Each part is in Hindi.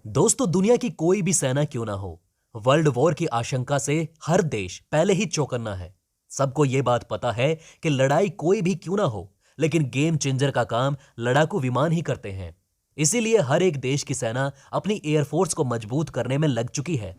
दोस्तों, दुनिया की कोई भी सेना क्यों ना हो, वर्ल्ड वॉर की आशंका से हर देश पहले ही चौकन्ना है। सबको यह बात पता है कि लड़ाई कोई भी क्यों ना हो, लेकिन गेम चेंजर का काम लड़ाकू विमान ही करते हैं। इसीलिए हर एक देश की सेना अपनी एयरफोर्स को मजबूत करने में लग चुकी है।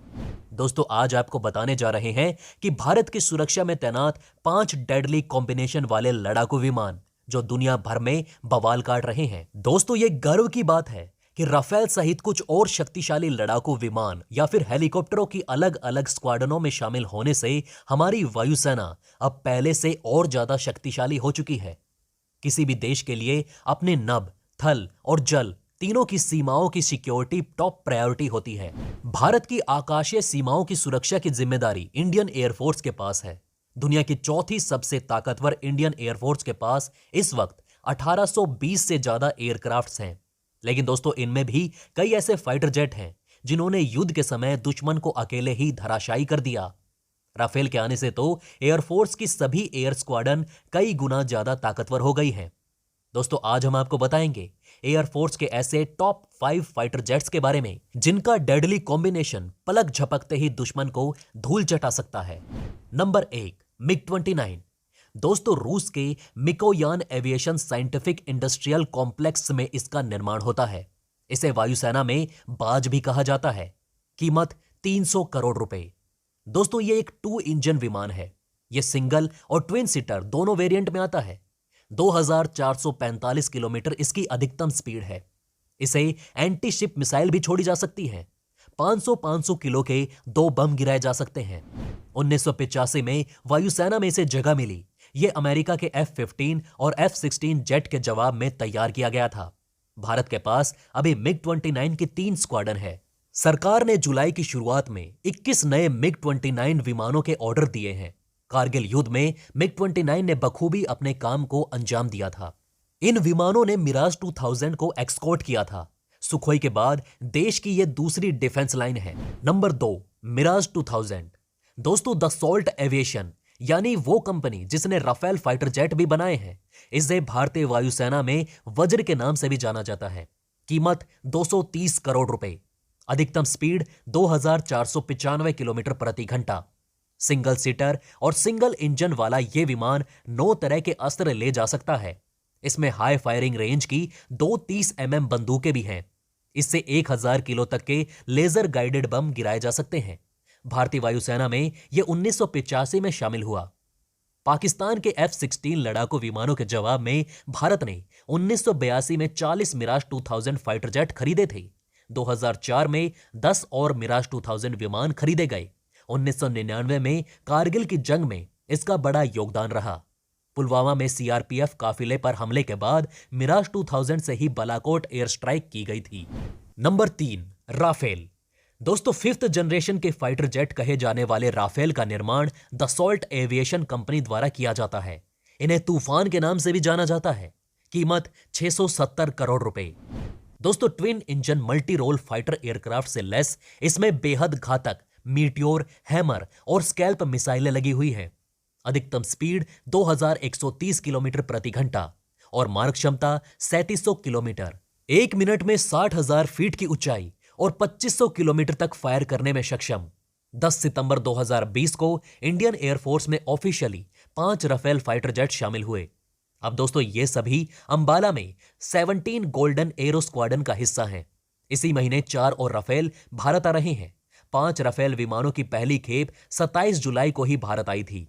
दोस्तों, आज आपको बताने जा रहे हैं कि भारत की सुरक्षा में तैनात 5 डेडली कॉम्बिनेशन वाले लड़ाकू विमान जो दुनिया भर में बवाल काट रहे हैं। दोस्तों, ये गर्व की बात है कि राफेल सहित कुछ और शक्तिशाली लड़ाकू विमान या फिर हेलीकॉप्टरों की अलग अलग स्क्वाड्रनों में शामिल होने से हमारी वायुसेना अब पहले से और ज्यादा शक्तिशाली हो चुकी है। किसी भी देश के लिए अपने नभ, थल और जल तीनों की सीमाओं की सिक्योरिटी टॉप प्रायोरिटी होती है। भारत की आकाशीय सीमाओं की सुरक्षा की जिम्मेदारी इंडियन एयरफोर्स के पास है। दुनिया की चौथी सबसे ताकतवर इंडियन एयरफोर्स के पास इस वक्त 1820 से ज्यादा एयरक्राफ्ट्स हैं। लेकिन दोस्तों, इनमें भी कई ऐसे फाइटर जेट हैं जिन्होंने युद्ध के समय दुश्मन को अकेले ही धराशायी कर दिया। राफेल के आने से तो एयरफोर्स की सभी एयर स्क्वाड्रन कई गुना ज्यादा ताकतवर हो गई हैं। दोस्तों, आज हम आपको बताएंगे एयरफोर्स के ऐसे टॉप 5 फाइटर जेट्स के बारे में जिनका डेडली कॉम्बिनेशन पलक झपकते ही दुश्मन को धूल चटा सकता है। नंबर 1, मिग-29। दोस्तों, रूस के Mikoyan aviation scientific industrial complex में इसका निर्माण होता है। इसे वायुसेना में बाज भी कहा जाता है। कीमत 300 करोड़ रुपए। दोस्तों, ये एक 2 इंजन विमान है। ये सिंगल और ट्विन सीटर दोनों वेरिएंट में आता है। 2445 किलोमीटर इसकी अधिकतम स्पीड है। इसे एंटी शिप मिसाइल भी छोड़ी जा सकती है। 500 किलो के 2 बम गिराए जा सकते हैं। 1985 में वायुसेना में इसे जगह मिली। यह अमेरिका के F-15 और F-16 जेट के जवाब में तैयार किया गया था। भारत के पास अभी मिग-29 की 3 स्क्वाड्रन है। सरकार ने जुलाई की शुरुआत में 21 नए मिग-29 विमानों के ऑर्डर दिए हैं। कारगिल युद्ध में मिग-29 ने बखूबी अपने काम को अंजाम दिया था। इन विमानों ने मिराज 2000 को एक्सकोर्ट किया था। सुखोई के बाद देश की यह दूसरी डिफेंस लाइन है। नंबर 2, मिराज 2000। दोस्तों, दसॉल्ट एविएशन यानी वो कंपनी जिसने राफेल फाइटर जेट भी बनाए हैं, इसे भारतीय वायुसेना में वज्र के नाम से भी जाना जाता है। कीमत 230 करोड़ रुपए। अधिकतम स्पीड 2495 किलोमीटर प्रति घंटा। सिंगल सीटर और सिंगल इंजन वाला यह विमान 9 तरह के अस्त्र ले जा सकता है। इसमें हाई फायरिंग रेंज की 2 30 mm बंदूकें भी हैं। इससे 1000 किलो तक के लेजर गाइडेड बम गिराए जा सकते हैं। भारतीय वायुसेना में यह 1985 में शामिल हुआ। पाकिस्तान के F-16 लड़ाकू विमानों के जवाब में भारत ने 1982 में 40 मिराज 2000 फाइटर जेट खरीदे थे। 2004 में 10 और मिराज 2000 विमान खरीदे गए। 1999 में कारगिल की जंग में इसका बड़ा योगदान रहा। पुलवामा में CRPF काफिले पर हमले के बाद मिराज 2000 से ही बालाकोट एयर स्ट्राइक की गई थी। Number 3, Rafale. दोस्तों, 5th जनरेशन के फाइटर जेट कहे जाने वाले राफेल का निर्माण दसॉल्ट एविएशन कंपनी द्वारा किया जाता है। इन्हें तूफान के नाम से भी जाना जाता है। कीमत 670 करोड़ रुपए। दोस्तों, twin engine multi role fighter aircraft से लेस इसमें बेहद घातक मीटियोर, हैमर और स्कैल्प मिसाइलें लगी हुई हैं। अधिकतम स्पीड 2130 किलोमीटर प्रति घंटा और मारक क्षमता 3700 किलोमीटर। 1 मिनट में 60,000 फीट की ऊंचाई और 2500 किलोमीटर तक फायर करने में सक्षम। 10 सितंबर 2020 को इंडियन एयरफोर्स में ऑफिशियली 5 राफेल फाइटर जेट शामिल हुए। अब दोस्तों, ये सभी अंबाला में 17 गोल्डन एरो स्क्वाड्रन का हिस्सा हैं। इसी महीने 4 और राफेल भारत आ रहे हैं। 5 राफेल विमानों की पहली खेप 27 जुलाई को ही भारत आई थी।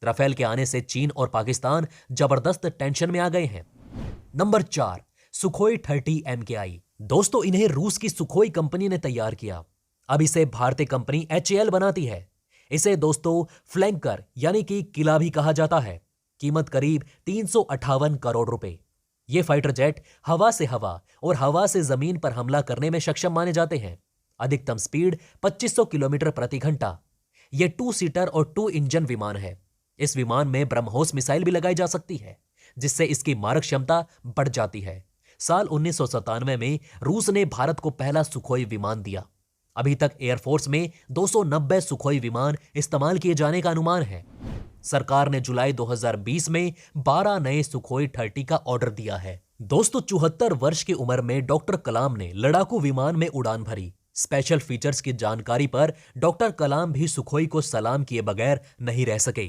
राफेल के आने से चीन और पाकिस्तान जबरदस्त टेंशन में आ गए हैं। Number 4, Sukhoi 30 MKI। दोस्तों, इन्हें रूस की सुखोई कंपनी ने तैयार किया। अब इसे भारतीय कंपनी HAL बनाती है। इसे दोस्तों फ्लैंकर यानी कि किला भी कहा जाता है। कीमत करीब 358 करोड़ रुपए। ये फाइटर जेट हवा से हवा और हवा से जमीन पर हमला करने में सक्षम माने जाते हैं। अधिकतम स्पीड 2500 किलोमीटर प्रति घंटा। यह 2 सीटर और 2 इंजन विमान है। इस विमान में ब्रह्मोस मिसाइल भी लगाई जा सकती है, जिससे इसकी मारक क्षमता बढ़ जाती है। साल 1997 में रूस ने भारत को पहला सुखोई विमान दिया। अभी तक एयरफोर्स में 290 सुखोई विमान इस्तेमाल किए जाने का अनुमान है। सरकार ने जुलाई 2020 में 12 नए सुखोई 30 का ऑर्डर दिया है। दोस्तों 74 वर्ष की उम्र में डॉक्टर कलाम ने लड़ाकू विमान में उड़ान भरी। स्पेशल फीचर्स की जानकारी पर डॉक्टर कलाम भी सुखोई को सलाम किए बगैर नहीं रह सके।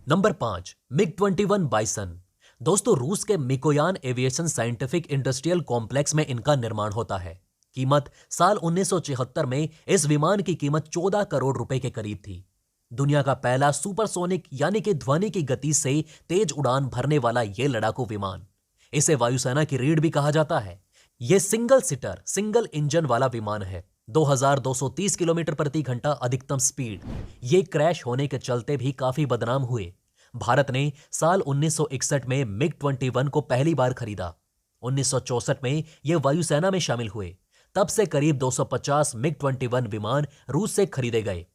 नंबर 5, मिग-21 बाइसन। दोस्तों रूस के Mikoyan aviation scientific industrial complex में इनका निर्माण होता है। कीमत साल 1974 में इस विमान की कीमत 14 करोड़ रुपए के करीब थी। दुनिया का पहला सुपरसोनिक यानी कि ध्वनि की गति से तेज उड़ान भरने वाला यह लड़ाकू विमान, इसे वायुसेना की रीढ़ भी कहा जाता है। यह सिंगल सीटर सिंगल इंजन वाला विमान है। 2230 किलोमीटर प्रति घंटा अधिकतम स्पीड। ये क्रैश होने के चलते भी काफी बदनाम हुए। भारत ने साल 1961 में मिग-21 को पहली बार खरीदा। 1964 में ये वायुसेना में शामिल हुए। तब से करीब 250 मिग-21 विमान रूस से खरीदे गए।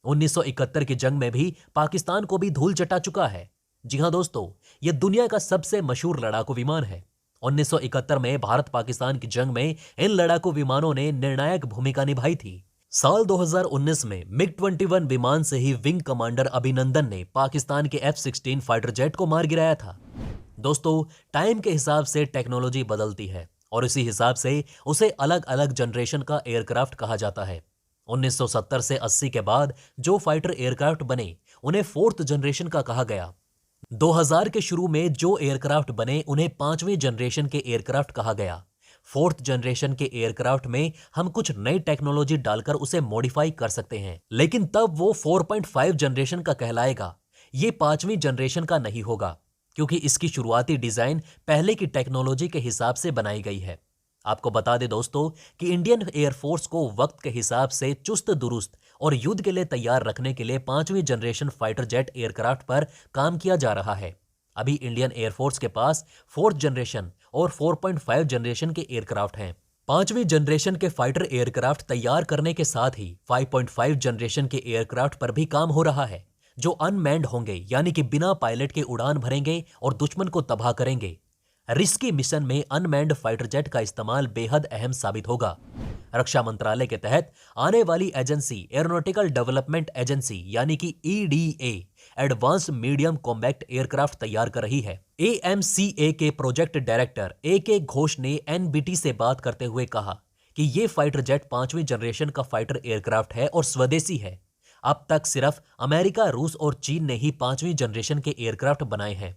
1971 की जंग में भी पाकिस्तान को भी धूल चटा चुका है। जी हां दोस्तों, यह दुनिया का सबसे मशहूर लड़ाकू विमान है। 1971 में भारत पाकिस्तान की जंग में इन लड़ाकू विमानों ने निर्णायक भूमिका निभाई थी। साल 2019 में मिग-21 विमान से ही विंग कमांडर अभिनंदन ने पाकिस्तान के F-16 फाइटर जेट को मार गिराया था। दोस्तों टाइम के हिसाब से टेक्नोलॉजी बदलती है और इसी हिसाब से उसे अलग अलग जनरेशन का एयरक्राफ्ट कहा जाता है। 1970 से 80 के बाद जो फाइटर एयरक्राफ्ट बने उन्हें फोर्थ जनरेशन का कहा गया। 2000 के शुरू में जो एयरक्राफ्ट बने उन्हें पांचवें जनरेशन के एयरक्राफ्ट कहा गया। फोर्थ जनरेशन के एयरक्राफ्ट में हम कुछ नई टेक्नोलॉजी डालकर उसे मॉडिफाई कर सकते हैं, लेकिन तब वो 4.5 जनरेशन का कहलाएगा। ये पांचवी जनरेशन का नहीं होगा क्योंकि इसकी शुरुआती डिजाइन पहले की टेक्नोलॉजी के हिसाब से बनाई गई है। आपको बता दें दोस्तों कि इंडियन एयरफोर्स को वक्त के हिसाब से चुस्त दुरुस्त और युद्ध के लिए तैयार रखने के लिए पांचवीं जनरेशन फाइटर जेट एयरक्राफ्ट पर काम किया जा रहा है। अभी इंडियन एयरफोर्स के पास फोर्थ जनरेशन और 4.5 जनरेशन के एयरक्राफ्ट हैं। पांचवीं जनरेशन के फाइटर एयरक्राफ्ट तैयार करने के साथ ही 5.5 जनरेशन के एयरक्राफ्ट पर भी काम हो रहा है, जो अनमैन्ड होंगे यानी कि बिना पायलट के उड़ान भरेंगे और दुश्मन को तबाह करेंगे। रिस्की मिशन में अनमैन्ड फाइटर जेट का इस्तेमाल बेहद अहम साबित होगा। रक्षा मंत्रालय के तहत आने वाली एजेंसी एरोनॉटिकल डेवलपमेंट एजेंसी यानी कि EDA advanced medium combat aircraft तैयार कर रही है। AMCA के प्रोजेक्ट डायरेक्टर AK घोष ने NBT से बात करते हुए कहा कि ये फाइटर जेट पांचवीं जनरेशन का फाइटर एयरक्राफ्ट है और स्वदेशी है। अब तक सिर्फ अमेरिका, रूस और चीन ने ही पांचवीं जनरेशन के एयरक्राफ्ट बनाए हैं।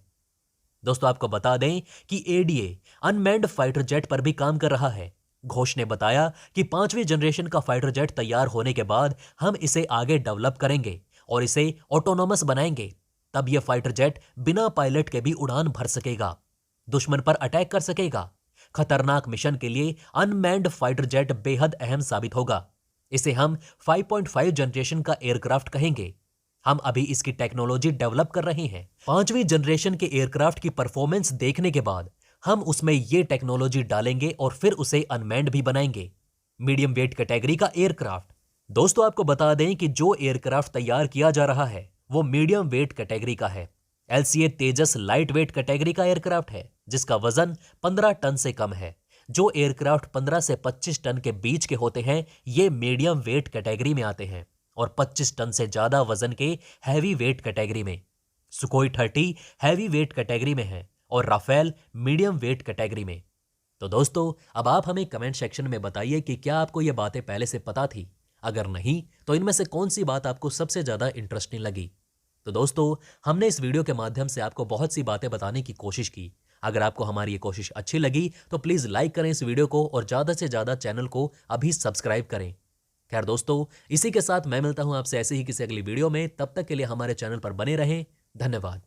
दोस्तों आपको बता दें कि ADA अनमैन्ड फाइटर जेट पर भी काम कर रहा है। घोष ने बताया कि पांचवीं जनरेशन का फाइटर जेट तैयार होने के बाद हम इसे आगे डेवलप करेंगे और इसे ऑटोनोमस बनाएंगे। तब यह फाइटर जेट बिना पायलट के भी उड़ान भर सकेगा, दुश्मन पर अटैक कर सकेगा। खतरनाक मिशन के लिए अनमैन्ड फाइटर जेट बेहद अहम साबित होगा। इसे हम 5.5 जनरेशन का एयरक्राफ्ट कहेंगे। हम अभी इसकी टेक्नोलॉजी डेवलप कर रहे हैं। पांचवीं जनरेशन के एयरक्राफ्ट की परफॉर्मेंस देखने के बाद हम उसमें ये टेक्नोलॉजी डालेंगे और फिर उसे अनमैन्ड भी बनाएंगे। मीडियम वेट कैटेगरी का एयरक्राफ्ट। दोस्तों आपको बता दें कि जो एयरक्राफ्ट तैयार किया जा रहा है वो मीडियम वेट कैटेगरी का है। LCA तेजस लाइट वेट कैटेगरी का एयरक्राफ्ट है जिसका वजन 15 टन से कम है। जो एयरक्राफ्ट 15 से 25 टन के बीच के होते हैं ये मीडियम वेट कैटेगरी में आते हैं और 25 टन से ज्यादा वजन के हैवी वेट कैटेगरी में। सुखोई 30 हैवी वेट कैटेगरी में है और राफेल मीडियम वेट कैटेगरी में। तो दोस्तों अब आप हमें कमेंट सेक्शन में बताइए कि क्या आपको ये बातें पहले से पता थी। अगर नहीं तो इनमें से कौन सी बात आपको सबसे ज्यादा इंटरेस्टिंग लगी। तो दोस्तों हमने इस वीडियो के माध्यम से आपको बहुत सी बातें बताने की कोशिश की। अगर आपको हमारी ये कोशिश अच्छी लगी तो प्लीज लाइक करें इस वीडियो को और ज्यादा से ज्यादा चैनल को अभी सब्सक्राइब करें। खैर दोस्तों इसी के साथ मैं मिलता हूं आपसे ऐसे ही किसी अगली वीडियो में। तब तक के लिए हमारे चैनल पर बने रहें। धन्यवाद।